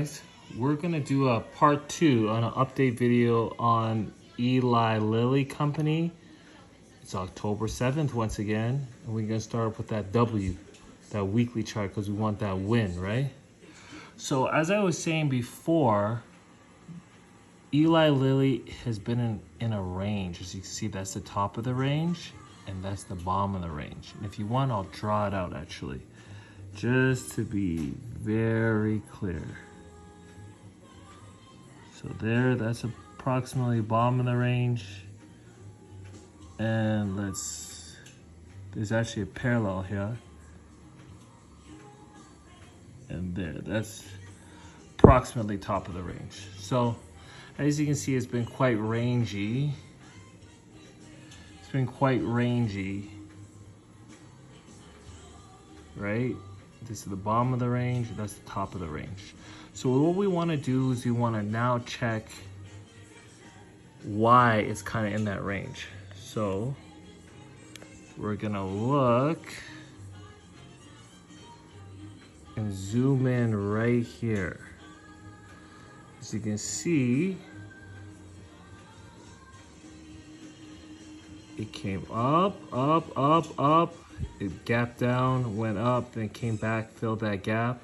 Guys, we're gonna do a part 2 on an update video on Eli Lilly company. It's October 7th once again, and we're gonna start with that W, that weekly chart, because we want that win, right? So as I was saying before, Eli Lilly has been in a range. As you can see, that's the top of the range and that's the bottom of the range. And if you want, I'll draw it out actually, just to be very clear. So there, that's approximately bottom of the range. And there's actually a parallel here. And there, that's approximately top of the range. So as you can see, it's been quite rangy. It's been quite rangy, right? This is the bottom of the range, that's the top of the range. So what we want to do is we want to now check why it's kind of in that range. So we're gonna look and zoom in right here. As you can see, it came up, up, up, up. It gapped down, went up, then came back, filled that gap.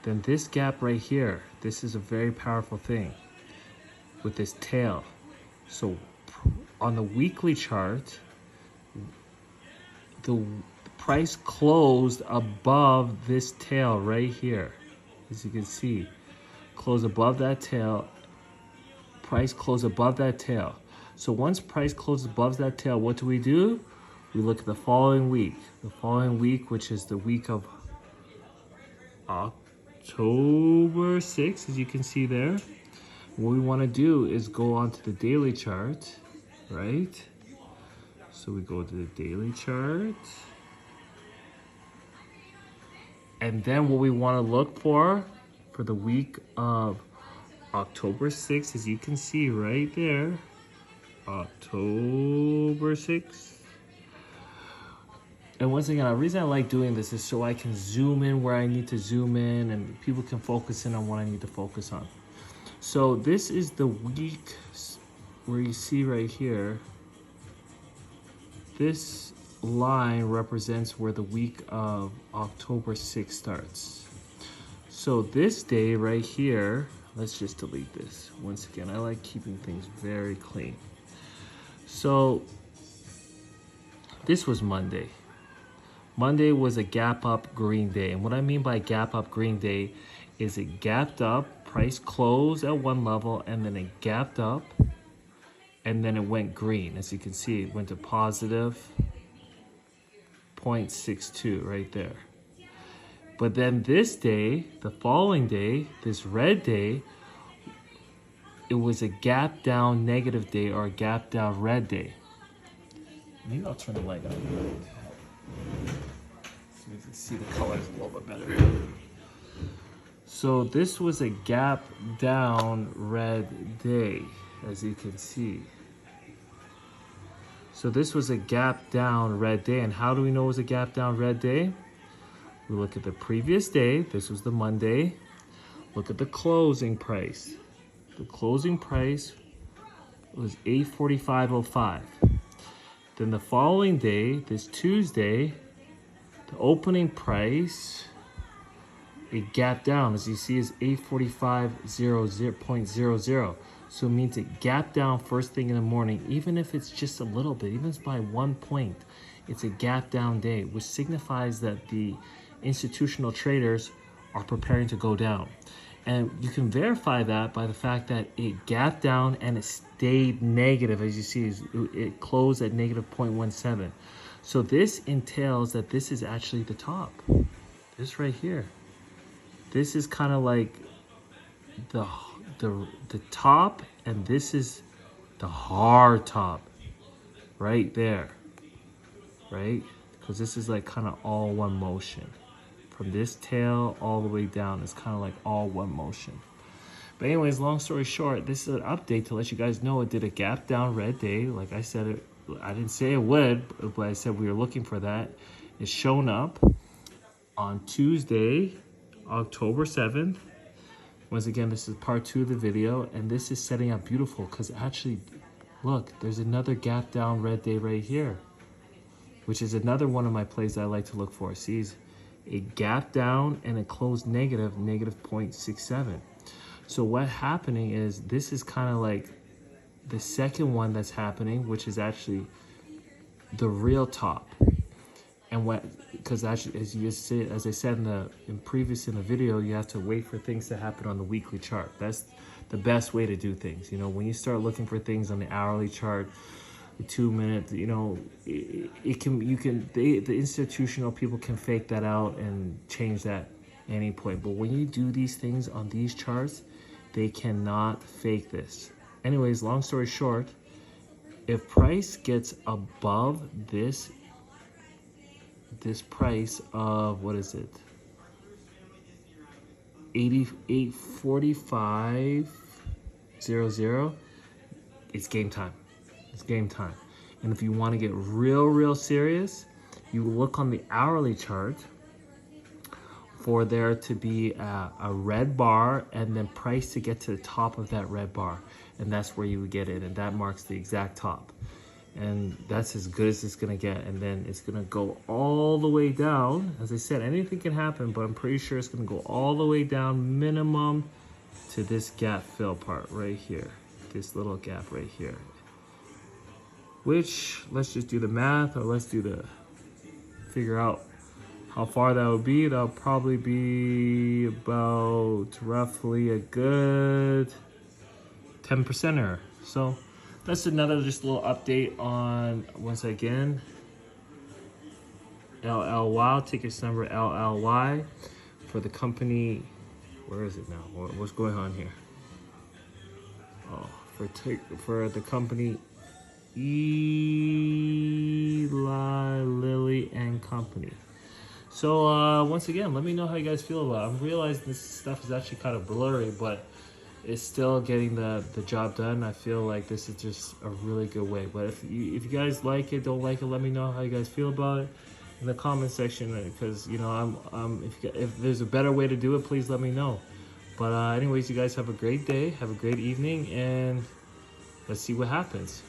Then this gap right here, this is a very powerful thing with this tail. So on the weekly chart, the price closed above this tail right here. As you can see, close above that tail, price closed above that tail. So once price closes above that tail, what do? We look at the following week. The following week, which is the week of October 6th, as you can see there. What we want to do is go onto the daily chart, right? So we go to the daily chart. And then what we want to look for the week of October 6th, as you can see right there, October 6th. And once again, the reason I like doing this is so I can zoom in where I need to zoom in and people can focus in on what I need to focus on. So this is the week where you see right here, this line represents where the week of October 6th starts. So this day right here, let's just delete this. Once again, I like keeping things very clean. So this was Monday. Monday was a gap up green day. And what I mean by gap up green day is it gapped up, price closed at one level, and then it gapped up, and then it went green. As you can see, it went to positive 0.62 right there. But then this day, the following day, this red day, it was a gap down negative day or a gap down red day. Maybe I'll turn the light on so you can see the colors a little bit better. So this was a gap down red day, as you can see. So this was a gap down red day. And how do we know it was a gap down red day? We look at the previous day. This was the Monday. Look at the closing price. The closing price was 845.05. Then the following day, this Tuesday, the opening price, it gapped down. As you see, is 845.00. So it means it gapped down first thing in the morning, even if it's just a little bit, even if it's by 1 point, it's a gap down day, which signifies that the institutional traders are preparing to go down. And you can verify that by the fact that it gapped down and it stayed negative. As you see, it closed at negative 0.17. So this entails that this is actually the top. This right here. This is kind of like the top, and this is the hard top right there, right? Because this is like kind of all one motion. From this tail all the way down, it's kind of like all one motion. But anyways, long story short, this is an update to let you guys know it did a gap down red day. Like I said, I didn't say it would, but I said we were looking for that. It's shown up on Tuesday, October 7th. Once again, this is part 2 of the video, and this is setting up beautiful because actually, look, there's another gap down red day right here, which is another one of my plays I like to look for. See, a gap down and a closed negative, -0.67. So what happening is this is kind of like the second one that's happening, which is actually the real top. And what, because actually, as I said in the video, you have to wait for things to happen on the weekly chart. That's the best way to do things. You know, when you start looking for things on the hourly chart, the 2 minute, you know, the institutional people can fake that out and change that any point. But when you do these things on these charts, they cannot fake this. Anyways, long story short, if price gets above this price of, what is it, 88.45.00, it's game time. It's game time. And if you want to get real serious, you look on the hourly chart for there to be a red bar and then price to get to the top of that red bar, and that's where you would get it, and that marks the exact top. And that's as good as it's gonna get. And then it's gonna go all the way down. As I said, anything can happen, but I'm pretty sure it's gonna go all the way down minimum to this gap fill part right here. This little gap right here. Which, let's just do the math, or let's figure out how far that would be. That'll probably be about roughly a good 10%er. So that's another just little update on, once again, LLY, ticker number LLY for the company. Where is it now? What's going on here? Oh, for the company Eli Lilly and Company. So once again, let me know how you guys feel about it. I'm realizing this stuff is actually kind of blurry, but it's still getting the job done. I feel like this is just a really good way. But if you guys like it, don't like it, let me know how you guys feel about it in the comment section, because you know if there's a better way to do it, please let me know. But anyways, you guys have a great day, have a great evening, and let's see what happens.